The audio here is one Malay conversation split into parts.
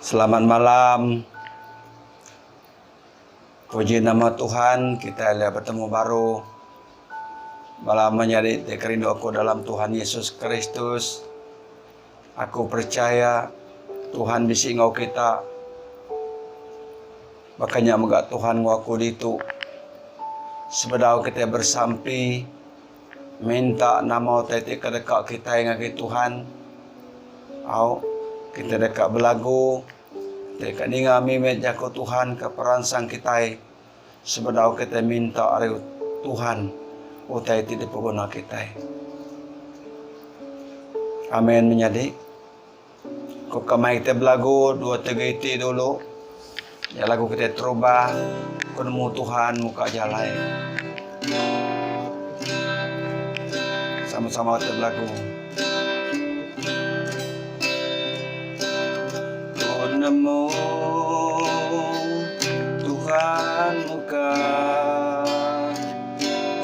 Selamat malam. Puji nama Tuhan, kita lihat bertemu baru. Malam menjadi kerindu aku dalam Tuhan Yesus Kristus. Aku percaya Tuhan bisa ngau kita. Makanya moga Tuhan ngaku ditu. Sebedau kita bersampi, minta nama tetek kedekat kita yang ngaki Tuhan. Kita dekat belagu, dekat ninga mimet jako Tuhan ke peransang kita. Sebedau kita minta ari Tuhan, utai tidak peguna kita. Amin menjadi. Kau kamai kita belagu 2-3 iti dulu. Ya lagu kita terubah, kunemu Tuhan muka jalai. Sama-sama kita belagu. Nemu Tuhan muka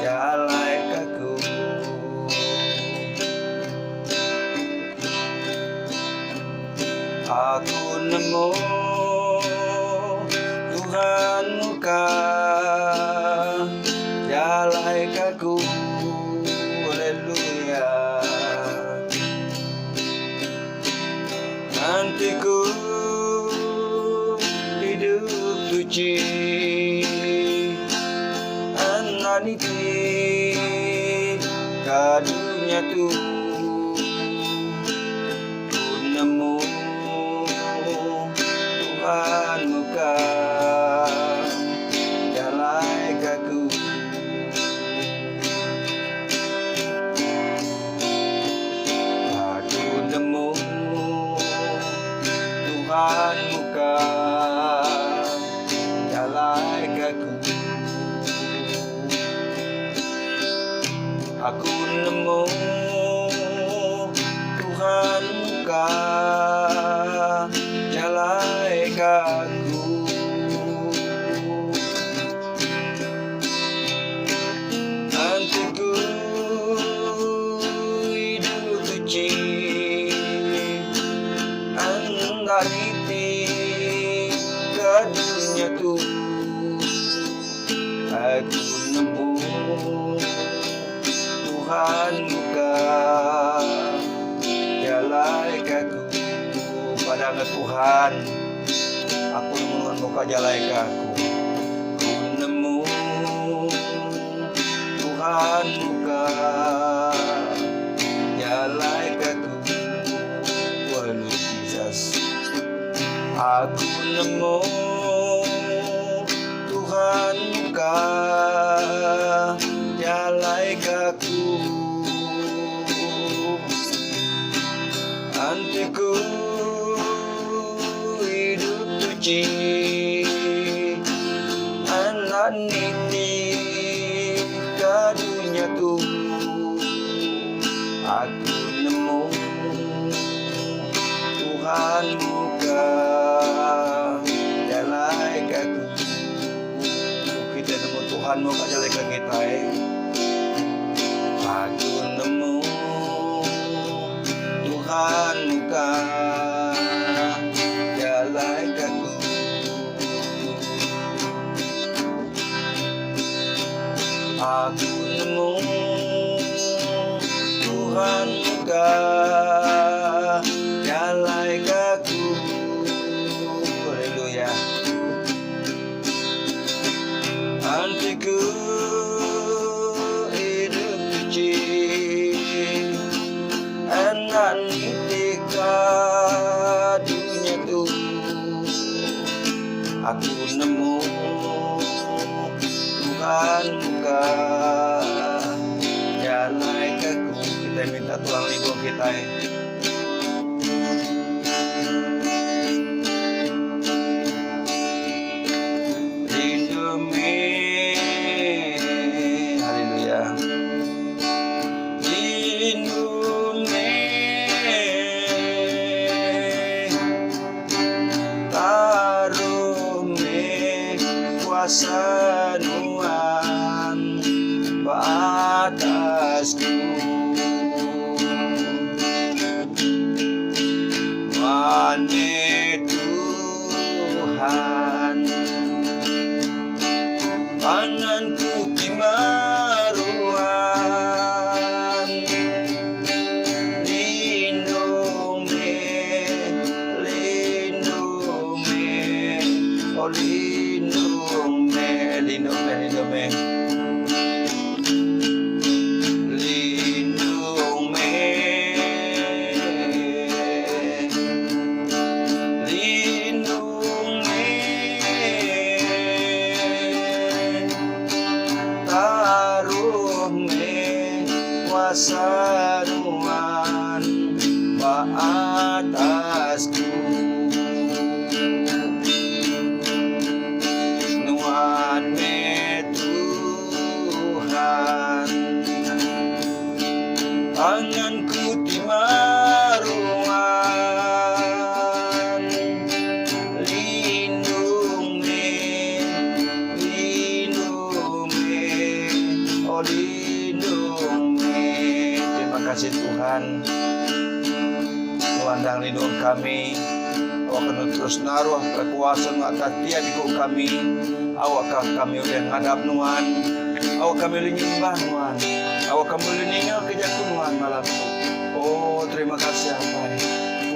jalai kaku. Aku nemu Tuhan muka jalai kaku. Haleluya. Nantiku suci ananiti kadunya tu nemu Tuhan muka jalai kaku. Aku nemu Tuhan muka aku nemu Tuhan muka jalai kaku. Nantiku hidup suci andaniti kadunya tu. Aku nemu Tuhan muka jalai kaku. Padang Tuhan, aku nemu muka jalai kaku. Ku nemu Tuhan muka jalai kaku. Walau Jesus, aku nemu Tuhan muka jalai kaku. Antiku hidup suci ananiti kadunya tu. Aku nemu Tuhan muka jalai kaku. Kita nemu Tuhan muka jalai kaku kita. Aku nemu Tuhan muka jalai kaku. Aku nemu Tuhan muka jalai kaku. Haleluya. Antiku hidup suci ananiti kadunya tu. Aku nemu Tuhan muka jalai kaku. Kita minta Tuhan libu kita. Sanuan batasku mane tu oh lindung me, lindung me, lindung me. Lindung me, lindung me, taruh me kuasa Tuhan atasku. Nuhan me Tuhan, tanganku timaruan. Lindung me, oh lindung me. Terima kasih Tuhan. Tuhan dan lindung kami. Awak kena terus naruh kekuasaan atas tiap ikut kami. Awak kami oleh ngadap Tuhan. Awak kami oleh nyembah Tuhan. Awak kami oleh ningal kejaku Tuhan malam itu. Oh terima kasih apa.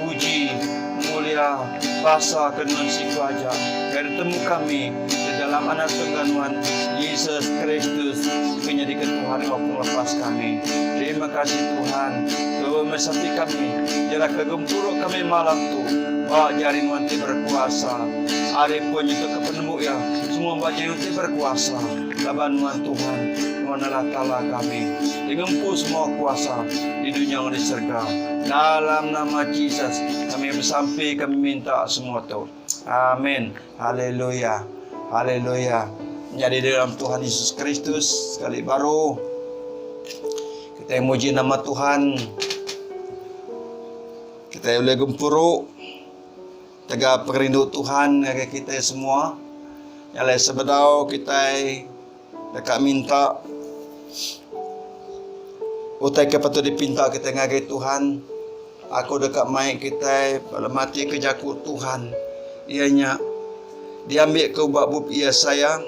Puji, mulia, basa kenan siku aja. Dari temu kami di dalam anak Tuhan Yesus Kristus menjadikan Tuhan yang lepas kami. Terima kasih Tuhan. Tuhan mesampi kami. Jarak kegempuruk kami malam tu. Bak jari nanti berkuasa. Hari pun itu kepenemu ya. Semua bak jari nanti berkuasa. Laban Tuhan. Tuhan adalah Ta'ala kami. Digempu semua kuasa di dunia dan di surga. Dalam nama Yesus kami bersampai, kami minta semua tu. Amin. Haleluya. Haleluya. Menjadi dalam Tuhan Yesus Kristus sekali baru. Kita muji nama Tuhan. Kita boleh gempuruk. Tegak perindu Tuhan bagi kita semua. Yang sebedau kita dekat minta. Utai kepatu dipinta kita ngagai Tuhan. Aku dekat main kita pada mati kejaku Tuhan. Ianya diambil ke bab ia saya.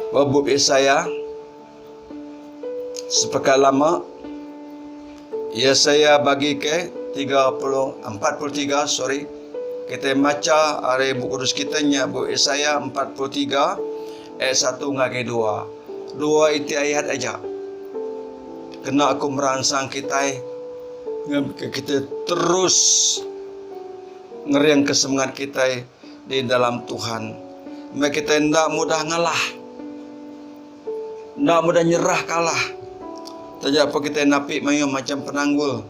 Bab Yesaya sepekan lama. Yesaya bagi ke 43 sorry. Kita baca hari buku kudus kita nya bab Yesaya 43 ayat 1 ngake 2. 2 itu ayat aja. Kena aku merangsang kita terus ngeriang kesemangat kita di dalam Tuhan. Mereka kita tidak mudah ngalah. Tidak mudah nyerah kalah. Tidak apa kita napi mayu macam penanggul.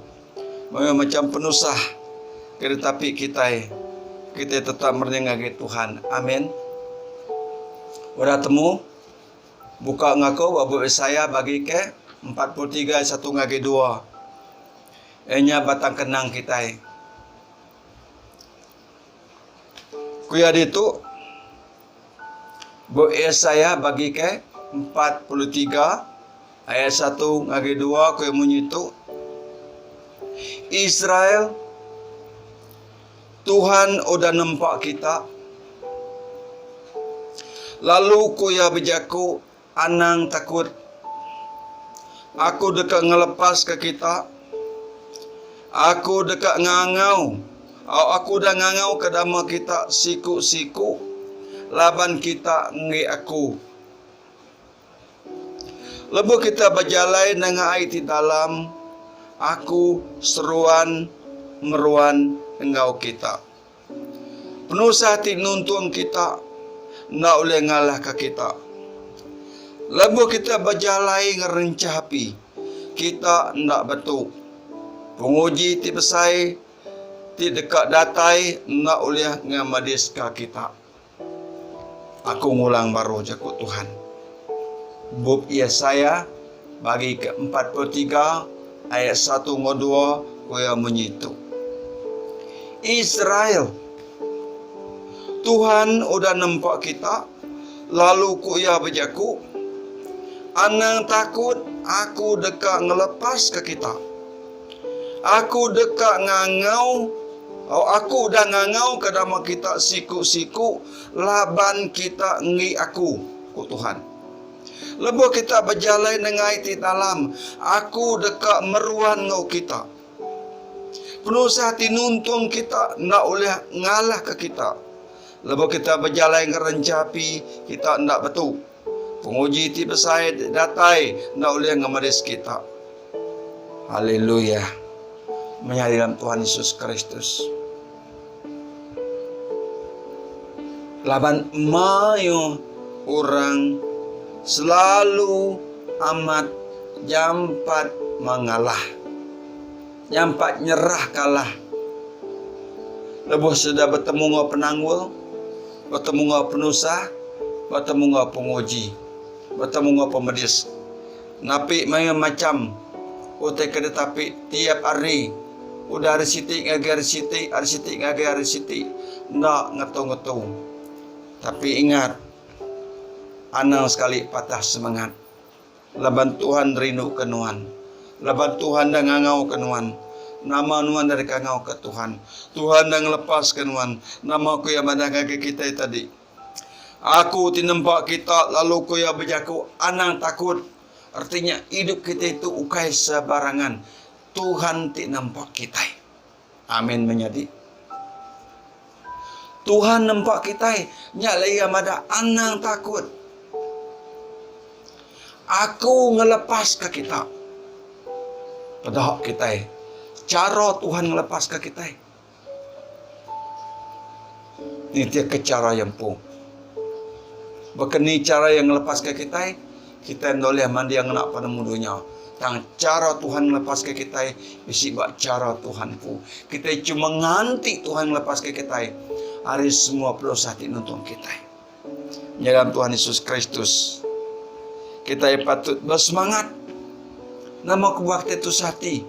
Mayu macam penusah. Tetapi kita tetap mernyengagai Tuhan. Amin. Udah temu? Buka ngaku bab Yesaya bagi ke 43 1 ngake 2. Enya batang kenang kita. Kuya itu bab Yesaya bagi ke 43 ayat 1 ngake 2 kuya menyitu Israel Tuhan udah nampak kita. Lalu kuya bejaku anang takut. Aku dekat ngelepas ke kita. Aku dekat ngangau. Aku dah ngangau ke dama kita siku-siku. Laban kita ngi aku. Lebu kita berjalan dengan air di dalam. Aku seruan meruan engkau kita. Penusah ti nuntun kita. Nak boleh ngalah ke kita. Lebu kita berjalan ngerencapi. Kita nak betul. Penguji ti besai. Ti dekat datai. Nak boleh ngamadis ke kita. Aku ngulang baru jakut Tuhan. Bab Yesaya bagi ke 43 ayat 1 ngod 2 kuya menyitu. Israel Tuhan udah nampak kita. Lalu kuya bejaku anang takut. Aku dekat ngelepas ke kita. Aku dekat ngangau. Aku dah ngangau ke dama kita siku-siku. Laban kita ngi aku ku Tuhan. Lebu kita berjalan dengan di dalam. Aku dekat meruan ngau kita. Penusa hati nuntun kita, nak oleh ngalah ke kita. Lepas kita berjalan ke rencapi, kita nak betul. Penguji ti besai datai, nak oleh ngamaris kita. Haleluya. Menyari dalam Tuhan Yesus Kristus. Laban mayu orang selalu amat jampat mengalah. Jampat nyerah kalah. Lepas sudah bertemu dengan penangwil, bertemu dengan penusa, bertemu dengan penguji, bertemu dengan pemedis. Napi mayu macam utai kena tapi tiap hari udah hari siti ngagi hari siti, hari siti ngagi hari siti, nak ngetung-ngetung. Tapi ingat, ana sekali patah semangat. Laban Tuhan rindu ke nuan. Laban Tuhan dah ngangau ke nuan. Nama nuan dari kangau ke Tuhan. Tuhan dah ngelepas ke nuan. Nama ku yang mana ke kita tadi. Aku tinampak kita lalu ku yang berjaku anang takut. Artinya hidup kita itu ukai sebarangan. Tuhan ti nampak kita. Amin menjadi. Tuhan nampak kita, nyak laya mada anang takut. Aku ngelepas ke kita. Padahal kita, cara Tuhan ngelepas ke kita. Ini dia ke cara yang pun. Bekeni cara yang ngelepas ke kita ndoleh mandi yang nak pada mudunya. Tang cara Tuhan ngelepas ke kita, bisi buat cara Tuhan pun. Kita cuma nganti Tuhan ngelepas ke kita. Hari semua dosa dinuntun kita. Dalam Tuhan Yesus Kristus, kita patut bersemangat. Nama kebakti itu sati.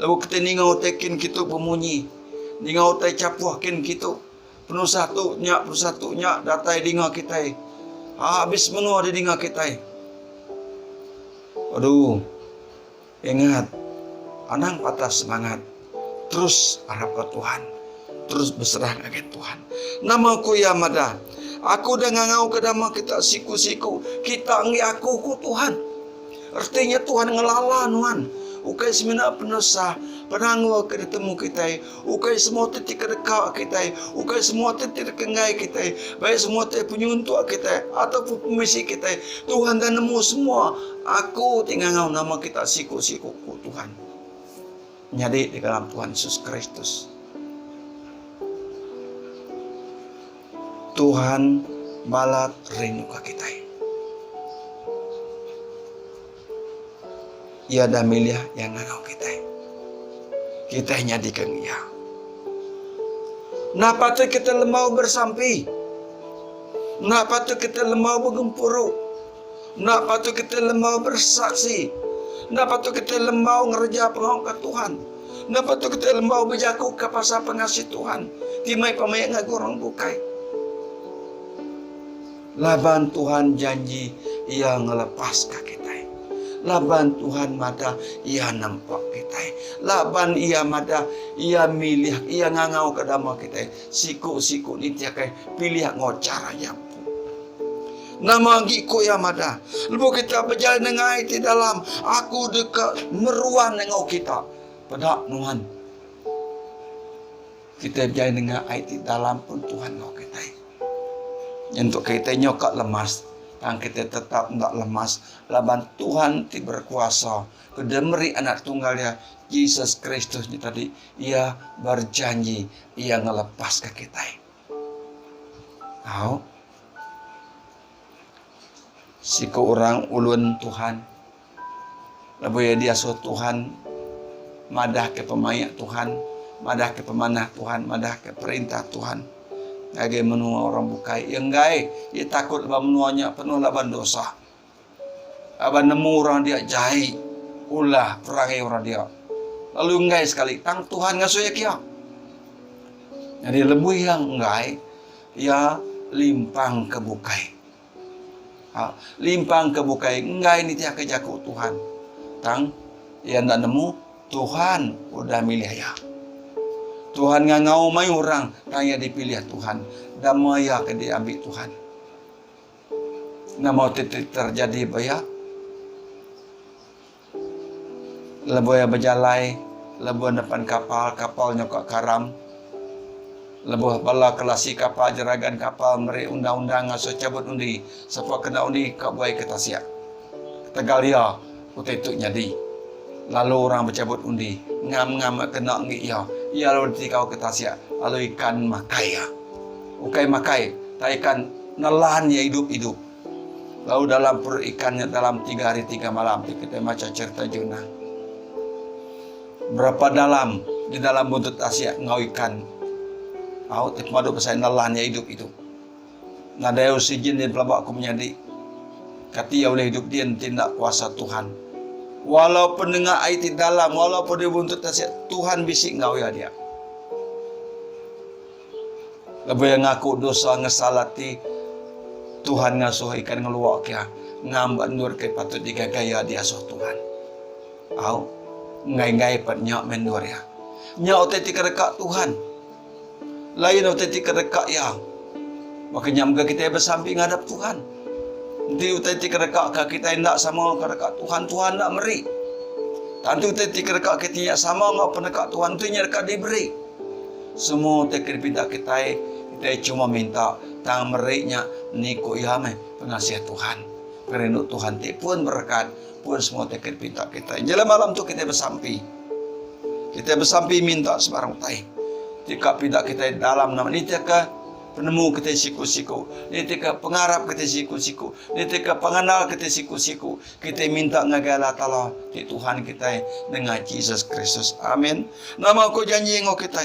Lalu kita ningau tekin kita pemunyi, ningau te capuakin kita. Penuh satunya datai dinga kita. Habis menua di dinga kita. Aduh, ingat, anang patah semangat. Terus harap ke Tuhan. Terus berserah ke Tuhan. Nama ku ya mada. Aku dah ngangau ke dama kita siku-siku. Kita ngi aku ku Tuhan. Artinya Tuhan ngelala nuan. Ukai semena penusa. Penangwa ke ditemu kita. Ukai semua titik kedekak kita. Ukai semua titik kengai kita. Baik semua titik penyuntuk kita. Ataupun pemisi kita. Tuhan dah nemu semua. Aku tinggal ngau nama kita siku-siku ku Tuhan. Jadi di dalam Tuhan Yesus Kristus. Tuhan balat rindu ke kita. Ia dah milih yang ngangau kita. Kita nyadikan ia. Nah patut kita lemau bersampi. Nah patut kita lemau bergempuru. Nah patut kita lemau bersaksi. Nah patut kita lemau ngerja pengau ke Tuhan. Nah patut kita lemau berjaku ke pasal pengasih Tuhan. Timai pemayak ngagorong bukai. Laban Tuhan janji ia ngelepas ke kita. Laban Tuhan mada ia nampak kita. Laban ia mada ia milih ia ngangau ke dama kita. Siku-siku ni tiakai pilih ngocara yang nama giku ya mada. Lepas kita berjalan dengan di dalam aku dekat meruan dengan kita. Pada Tuhan. Kita berjalan dengan di dalam pun Tuhan ngau kita. Untuk kita nyokak lemas. Dan kita tetap tidak lemas. Laban Tuhan ti berkuasa. Kedemeri anak tunggal dia. Yesus Kristus ni tadi. Ia berjanji. Ia ngelepas ke kita. Tahu? Siku orang ulun Tuhan. Lalu dia so Tuhan. Madah ke pemayak Tuhan. Madah ke pemanah Tuhan. Madah ke perintah Tuhan. Age menua orang bukai. Yang gai, ia takut laban menuanya penuh laban dosa. Laban nemu orang dia jahit. Ulah perangai orang dia. Lalu ngai sekali. Tang Tuhan ngasuh ya kia. Jadi lebih yang ngai. Ia limpang ke bukai. Limpang ke bukai. Ngai ni tiak kejaku Tuhan. Tang, ia ndak nemu. Tuhan udah milih ya. Tuhan ngangau mai orang tanya dipilih Tuhan. Damaya ke diambil Tuhan. Nah mau terjadi baya. Leboya berjalai lebuh depan kapalnya kok karam. Lebuh bala kelasi kapal, jeragan kapal, meri undang-undang ngaso cabut undi. Siapa kena undi, kak buai ke tasia. Tegal ya, utai tu nyadi. Lalu orang bercabut undi. Ngam-ngam kena ngi ya. Ya lalu kau ke tasia. Lalu ikan makai ya. Ukai makai. Tak ikan nelahan ya hidup-hidup. Lalu dalam perut ikannya dalam 3 hari 3 malam. Kita baca cerita Jonah. Berapa dalam di dalam buntut tasia ngau ikan. Aku tak madu pasal nelahan ya hidup-hidup. Nadai oksigen di pelabak aku menjadi. Kati ya oleh hidup dia tindak kuasa Tuhan. Walaupun dengar air di dalam, walaupun dia buntut tasia, Tuhan bisik ngau ya dia. Lebih yang ngaku dosa ngesalati Tuhan ngasuh ikan ngeluak ya. Ngambat nur ke patut digagaya dia asuh Tuhan. Au ngai-ngai pat nyak mendur ya. Nyak otetik dekat Tuhan. Lain otetik dekat ya. Makanya muka kita bersamping hadap Tuhan. Nanti otetik dekat kita hendak sama ke dekat Tuhan, Tuhan nak meri. Tantu otetik dekat kita sama ngau pendekat Tuhan tu nya dekat diberi. Semua otetik pinta kita cuma minta tang meriknya niku ihame pengasihat Tuhan. Perindu Tuhan ti pun berkat pun semua tekad pinta kita. Jalan malam tu kita bersampi. Kita bersampi minta sebarang tai. Tika pinta kita dalam nama ni tika penemu kita siku-siku. Ni tika pengarap kita siku-siku. Ni tika pengenal kita siku-siku. Kita minta ngagala tala di Tuhan kita dengan Yesus Kristus. Amin. Nama aku janji ngau kita.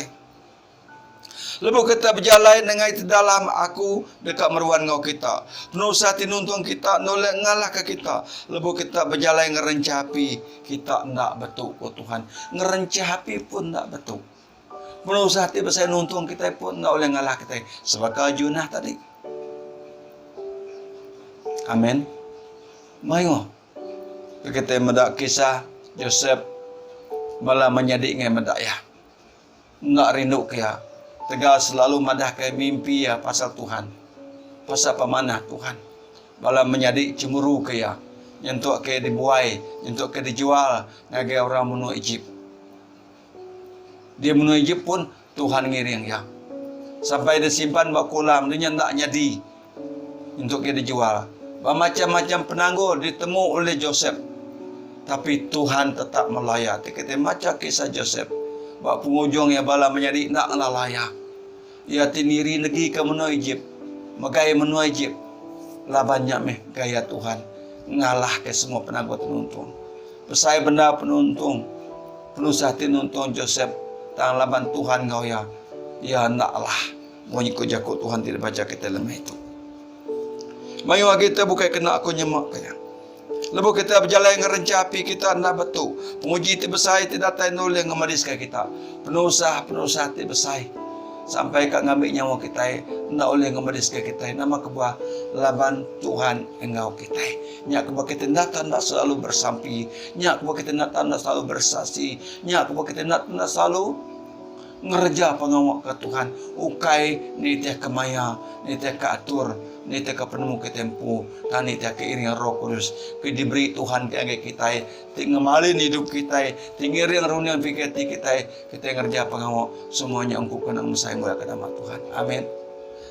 Lepas kita berjalan dengan itu dalam aku dekat meruan ngau kita. Penusah tinuntung kita nolak ngalah ke kita. Lepas kita berjalan ngerencapi kita ndak betul oh Tuhan. Ngerencapi pun ndak betul. Penusah ti besar nuntung kita pun ndak oleh ngalah kita. Sebagai Jonah tadi. Amin. Mayo. Kita medak kisah Joseph bala menjadi ngai medak ya. Ndak rindu ke ya. Tegal selalu madah ke mimpi ya pasal Tuhan. Pasal pemanah Tuhan. Bala menjadi cemburu ke ya. Nyentuk ke dibuai. Nyentuk ke dijual. Ngagai orang menua Egypt. Dia menua Egypt pun Tuhan ngiring ya. Sampai dia simpan bak kolam. Dia tak nyadi. Untuk ke dijual. Macam-macam penanggur ditemu oleh Joseph. Tapi Tuhan tetap melayat. Kita macam kisah Joseph. Bak pengujung ya bala menjadi nak lalaya. Ia tiniri negeri ke menua Egypt. Magaya menua Egypt. Lah banyak meh gaya Tuhan. Ngalah ke semua penangguh penuntung. Pesai benda penuntung. Penusah tinuntung Joseph. Tang laban Tuhan ngau ya. Ya naklah. Mau nyikut jakut Tuhan tidak baca kita lemah itu. Mayu kita bukan kena aku nyemak kaya. Lepas kita berjalan ngerencapi kita anda betul. Penguji ti besai ti datai noleh ngemadiskan kita. Penusah ti besai. Sampai kat ngambil nyawa kita ndak oleh ngemadiskan kita. Nama kebuah laban Tuhan engau kita. Nyak kebuah kita ndak selalu bersampi. Nyak kebuah kita ndak selalu bersaksi. Nyak kebuah kita ndak selalu ngerja pengawak ke Tuhan. Ukai ni teh kemaya, ni teh keatur. Ni teka penemu ke tempo, dan ni teka iring Roh Kudus. Ke diberi Tuhan ke angkat kita, tinggalin hidup kita, tinggiring runian fikir kita ngerja pengawak semuanya engkau kena mesai mulai ke nama Tuhan. Amin.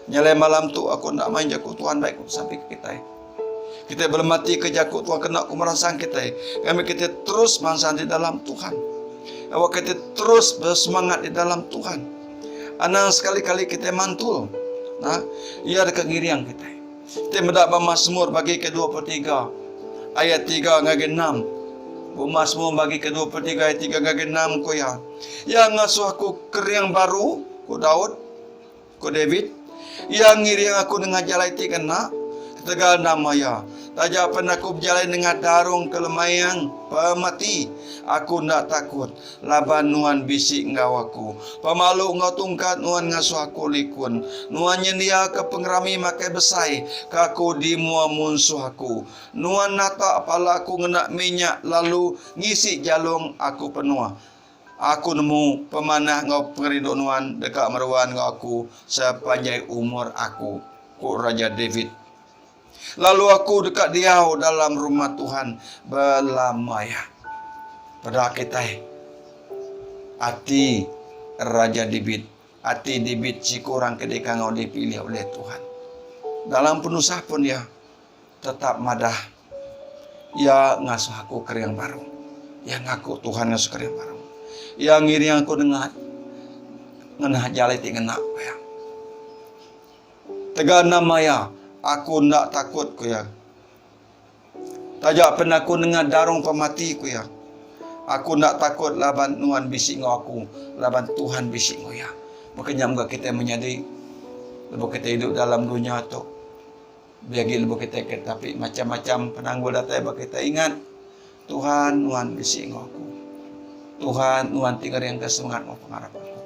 Nyalai malam tu aku nak main jakut Tuhan baik sampai ke kita. Kita belum mati ke jakut Tuhan kena aku merasang kita. Kami kita terus mansang di dalam Tuhan. Awak kita terus bersemangat di dalam Tuhan. Anak sekali-kali kita mantul. Nah, ia ada kengirian kita. Kita mendapat Mazmur bagi ke-23 ayat 3 ngage 6. Mazmur bagi ke-23 ayat 3 ngage 6 ko ya. Yang ngasuh aku keriang baru ko Daud, ko David. Yang ngiring aku dengan jalan kena tegal nama ya. Taja pernah aku berjalan dengan darung kelemayang pemati. Aku nak takut. Laban nuan bisik ngau aku. Pemalu ngau tungkat nuan ngasuh aku likun. Nuan nyendia ke pengerami makai besai. Kaku di mua munsuh aku. Nuan nata apala aku ngenak minyak. Lalu ngisi jalung aku penuh. Aku nemu pemanah ngau pengerindu nuan dekat meruan ngau aku sepanjang umur aku. Ku Raja David. Lalu aku dekat dia dalam rumah Tuhan belamaya. Pada kita Ati Raja Dibit, ati Dibit si kurang kedeka ngau dipilih oleh Tuhan. Dalam penusah pun ya tetap madah. Ya ngasuh aku ke yang baru. Ya ngaku Tuhan ngasuh ke yang baru. Ya ngiri aku dengar ngenah jalai ti ngenak ya. Tegar nama ya, aku ndak takut ku ya. Tajak pernah aku dengar darung pemati ku ya. Aku ndak takut laban Tuhan bisik ngau aku, laban Tuhan bisik ngau ya. Makanya muka kita menyadari, lepas kita hidup dalam dunia tu, biagi lepas kita tapi macam-macam penanggul datang, lepas kita ingat Tuhan bisik ngau aku. Tuhan tinggal yang kesemangat mau pengarap aku.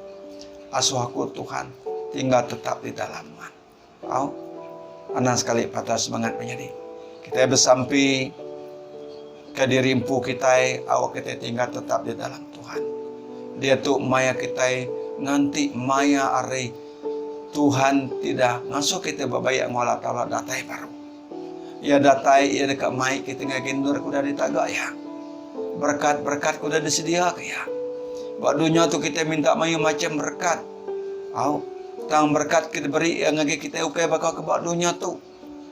Asuh aku Tuhan tinggal tetap di dalam Tuhan. Tahu? Anak sekali patah semangat menjadi. Kita bersampai ke diri empu kita, awak kita tinggal tetap di dalam Tuhan. Dia tu maya kita nanti maya are Tuhan tidak ngasuh kita babayak ngolah tala datai baru. Ya datai ya dekat mai kita ngagendur kuda ditagak ya. Berkat-berkat kuda disedia ke ya. Buat dunia tu kita minta mayu macam berkat. Au tang berkat kita beri yang ngagi kita ukai bakal ke buat dunia tu.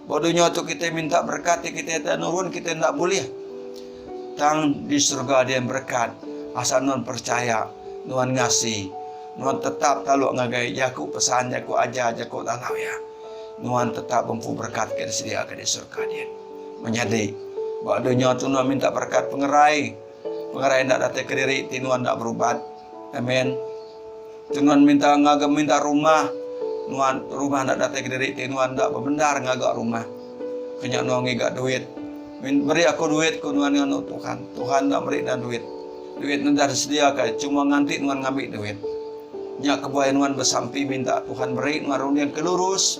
Buat dunia tu kita minta berkat kita tak nurun kita tak boleh. Tang di surga dia berkat. Asal non percaya, non ngasih, non tetap kalau ngagai jaku pesan jaku ajar jaku tahu ya. Non tetap mampu berkat kita sedia ke di surga dia. Menjadi buat dunia tu non minta berkat pengerai nak datang ke diri tinuan tak berubat. Amin. Tuan minta ngagak minta rumah, nuan rumah nak datang ke diri tinuan tak berbendar ngagak rumah. Kenyak nuan ngigak duit. Beri aku duit ku nuan nganu Tuhan. Tuhan tak beri dan duit. Duit nu dah disediakan, cuma nganti nuan ngambil duit. Nyak kebuahan nuan bersampi minta Tuhan beri nuan yang kelurus.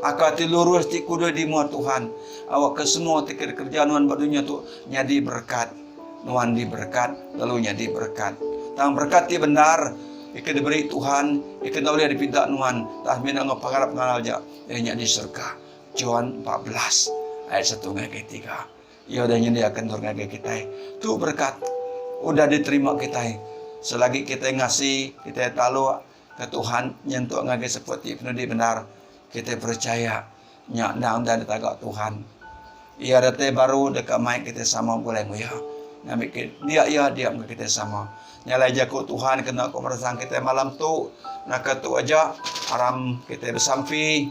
Akati lurus ti kudu di mua Tuhan. Awak ke semua ti kerjaan nuan badunya tu nyadi berkat. Nuan diberkat, lalu nyadi berkat. Tang berkat ti benar. Ika diberi Tuhan, ika tak boleh dipinta nuan. Tak mina ngapakarap ngalal ja. Dia di surga. John 14 ayat 1 ngake 3. Ia dah nyediakan tur ngake kita. Tu berkat udah diterima kita. Selagi kita ngasih, kita talu ke Tuhan nyentuh ngake seperti penuh di benar. Kita percaya nyak nang dan ditagak Tuhan. Ia date baru dekat mai kita sama boleh nguya. Ngambil dia diam ke kita sama. Nyalai jaku Tuhan kena aku merasaan kita malam tu. Nak tu aja aram kita bersampi.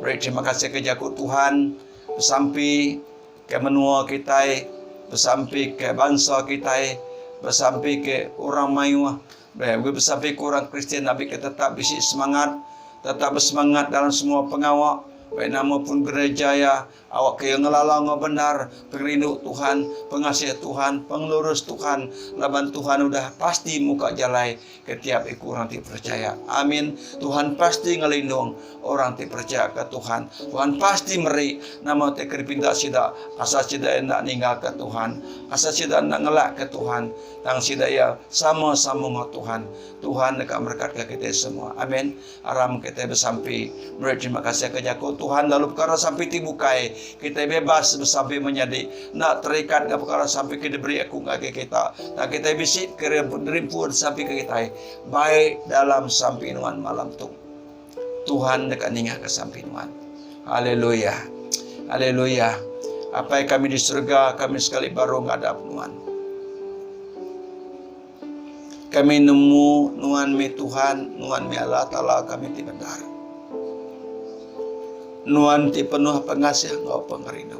Beri terima kasih ke jaku Tuhan. Bersampi ke menua kita. Bersampi ke bangsa kita. Bersampi ke orang Melayu. Bersampi ke orang Kristian. Nabi kita tetap bisik semangat. Tetap bersemangat dalam semua pengawak. Baik nama pun gereja ya, awak kaya ngelalang benar, perindu Tuhan, pengasih Tuhan, pengelurus Tuhan, laban Tuhan udah pasti muka jalai ketiap ikut orang yang percaya. Amin. Tuhan pasti ngelindung orang yang percaya ke Tuhan. Tuhan pasti meri nama te keripinta sida, asa sida nak ninggal ke Tuhan, asa sida nak ngelak ke Tuhan, tang sida ya sama-sama dengan Tuhan. Tuhan dekat berkat ke kita semua. Amin. Aram kita bersampi. Beri terima kasih ke jaku Tuhan lalu perkara sampai dibukai kita bebas bersampai menjadi nak terikat ke perkara sampai kita beri aku ngake kita tak kita bisik kerimpu sampai ke kita baik dalam sampinuan malam tu Tuhan dekat ningah ke sampinuan. Haleluya, haleluya. Apa yang kami di surga kami sekali baru ngadap Tuhan. Kami nemu nuan mi Tuhan, nuan mi Allah Ta'ala kami ti benar. Nuan ti penuh pengasih engkau pengerindu.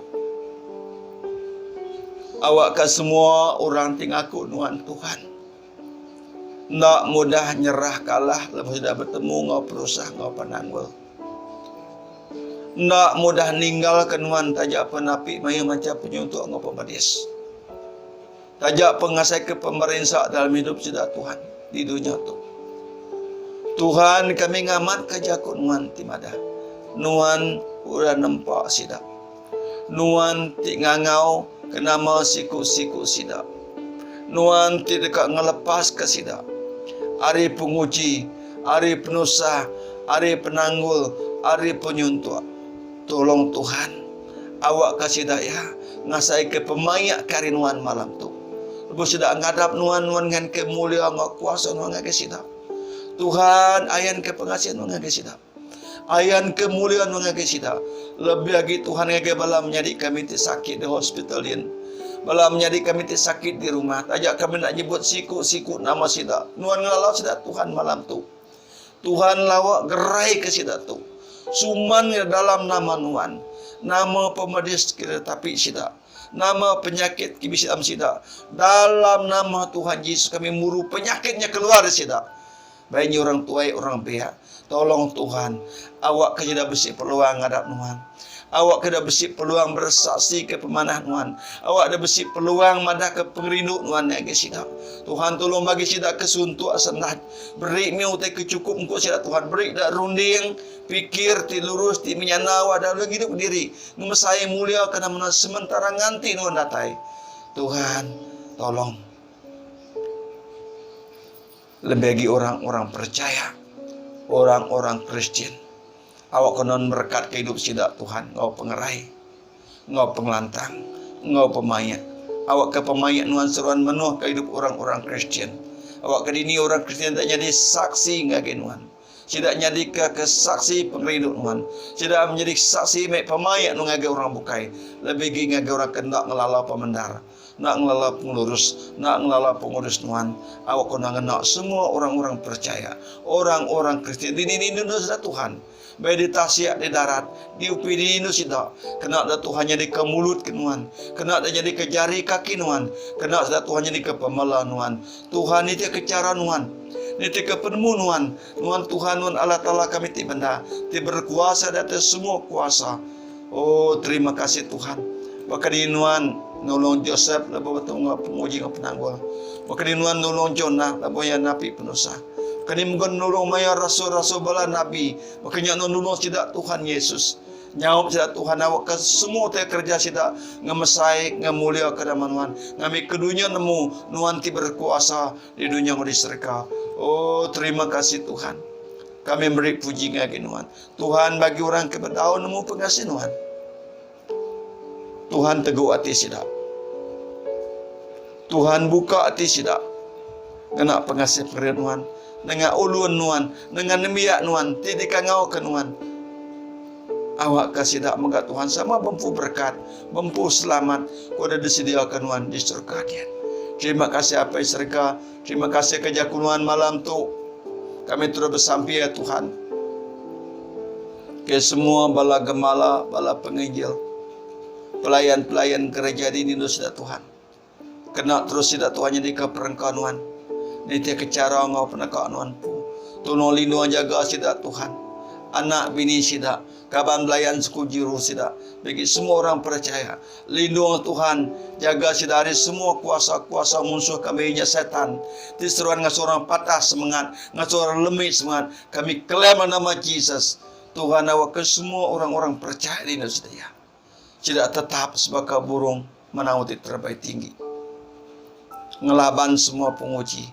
Awak ke semua orang tinggalku nuan Tuhan. Nak mudah nyerah kalah lepas sudah bertemu engkau berusaha engkau penanggul. Nak mudah ninggal ke nuan tajak penapi maya macam penyuntuk engkau pembadis. Tajak pengasai ke pemerintah dalam hidup kita Tuhan di dunia tu. Tuhan kami ngamat ke jakut nuan timada. Nuan udah nampak sida. Nuan ti ngangau ke nama siku-siku sida. Nuan ti dekat ngelepas ke sida. Ari penguji, ari penusah, ari penanggul, ari penyuntuk. Tolong Tuhan, awak kasih daya ngasai ke pemayak karinuan malam tu. Lepas sida ngadap nuan ngan kemuliaan ngak kuasa nuan ngak sida. Tuhan ayan ke pengasihan nuan ngak sida. Ayan kemuliaan nuan ngak sida. Lebih lagi Tuhan ngak bala menjadi kami sakit di hospital ini. Bala menjadi kami sakit di rumah. Tajak kami nak nyebut siku nama sida. Nuan ngalau sida Tuhan malam tu. Tuhan lawak gerai ke sida tu. Suman dalam nama nuan. Nama pemedis kita tapi sida. Nama penyakit kibis am sida. Dalam nama Tuhan Yesus kami muru penyakitnya keluar sida. Baik orang tuai orang pihak. Tolong Tuhan. Awak kejada besi peluang ngadap nuan. Awak kena besi peluang bersaksi ke pemanah nuan. Awak ada besi peluang madah ke pengrindu nuan yang sida. Tuhan tolong bagi sida kesuntuk senat. Beri miu te kecukup engkau sida Tuhan. Beri dak runding, pikir ti lurus ti menyana wadah lu hidup diri. Ngemesai mulia kena menas sementara nganti nuan datai. Tuhan tolong. Lebih bagi orang-orang percaya. Orang-orang Kristen. Awak konon berkat ke hidup sida Tuhan. Ngau pengerai. Ngau pengelantang. Ngau pemayat. Awak ke pemayat nuan seruan menuh ke hidup orang-orang Kristen. Awak ke dini orang Kristen tak jadi saksi ngake nuan. Sida jadi ke saksi penghidup nuan. Sida menjadi saksi mek pemayat nu ngake orang bukai. Lebih gi ngake orang kendak ngelala pemendar. Nak ngelala pengurus, nak ngelala pengurus nuan. Awak konon ngenak semua orang-orang percaya. Orang-orang Kristen. Dini sudah Tuhan. Meditasi di darat, di UPD ini sida. Kena ada Tuhan jadi ke mulut ke nuan. Kena ada jadi ke jari kaki nuan. Kena ada Tuhan jadi ke pemela nuan. Tuhan itu ke cara nuan. Itu ke penemu nuan. Nuan Tuhan nuan Allah Ta'ala kami ti benda. Ti berkuasa di atas semua kuasa. Oh terima kasih Tuhan. Maka di nuan nolong Joseph lepas betul ngap penguji ngap penanggul. Maka di nuan nolong Jonah lepas yang nabi penusa. Kani mungkin nolong maya rasul-rasul bala nabi. Makanya nolong tidak Tuhan Yesus. Nyawab tidak Tuhan awak ke semua te kerja tidak ngemesai ngemulia kedamanuan. Ngami kedunya nemu nuan ti berkuasa di dunia ngodi serka. Oh terima kasih Tuhan. Kami beri puji ngagi nuan. Tuhan bagi orang keberdaun nemu pengasih nuan. Tuhan teguh hati sidak. Tuhan buka hati sidak. Kena pengasih pernuan. Dengan ulun nuan, dengan nemiak nuan, tidak ngau ke nuan. Awak kasih tak mengat Tuhan sama bempu berkat, bempu selamat. Kau dah disediakan nuan di surga dia. Terima kasih apa serka, terima kasih kerja kunuan malam tu. Kami terus bersampai ya Tuhan. Ke semua bala gemala, bala penginjil, pelayan-pelayan gereja di Indonesia Tuhan. Kena terus tidak Tuhan jadi ke perengkanuan. Niti kecara ngau penekanuan pu. Tolong lindungan jaga sida Tuhan. Anak bini sida. Kaban belayan suku jiru sida. Bagi semua orang percaya. Lindungan Tuhan. Jaga sida dari semua kuasa-kuasa musuh kami nya setan. Diseruan ngasorang patah semangat. Ngasorang lemit semangat. Kami klaim nama Jesus. Tuhan awak ke semua orang-orang percaya di Indonesia. Tidak tetap sebagai burung menauti terbaik tinggi. Ngelaban semua penguji.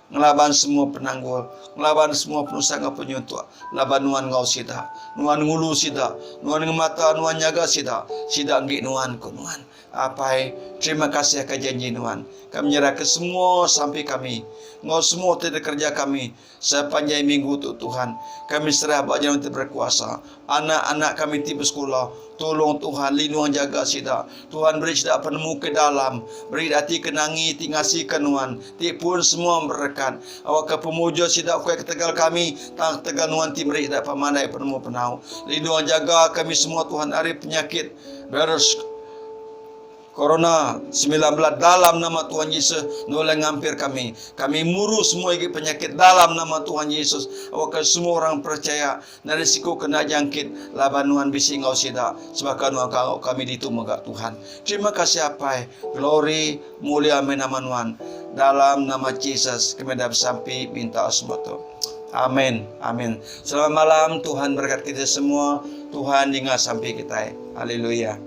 Ngelaban semua penanggul, ngelaban semua penusa ngau penyuntuk, laban nuan ngau sida, nuan ngulu sida, nuan ngemata, nuan nyaga sida, sida nggih nuan ku nuan. Apai, terima kasih ke janji nuan. Kami menyerah ke semua sampai kami, ngau semua tidak kerja kami sepanjang minggu tu Tuhan. Kami serah bagi yang berkuasa. Anak-anak kami tiba sekolah. Tolong Tuhan lindungan jaga sida. Tuhan beri sida penemu ke dalam. Beri hati kenangi tingasi kenuan. Ti pun semua berkat. Awak ke pemuja sida kuai ketegal kami. Tang tegal nuan ti beri sida pemandai penemu penau. Lindungan jaga kami semua Tuhan hari penyakit. Beres Corona 19 dalam nama Tuhan Yesus noleng ngampir kami. Kami muru semua penyakit dalam nama Tuhan Yesus. Awak semua orang percaya na risiko kena jangkit labanuan bisi ngau sida sebakan ngau kami ditumaga Tuhan. Terima kasih apai. Glory mulia menamanuan dalam nama Yesus kami dah sampai minta asmato. Amin. Amin. Selamat malam Tuhan berkat kita semua. Tuhan ingat sampai kita. Haleluya.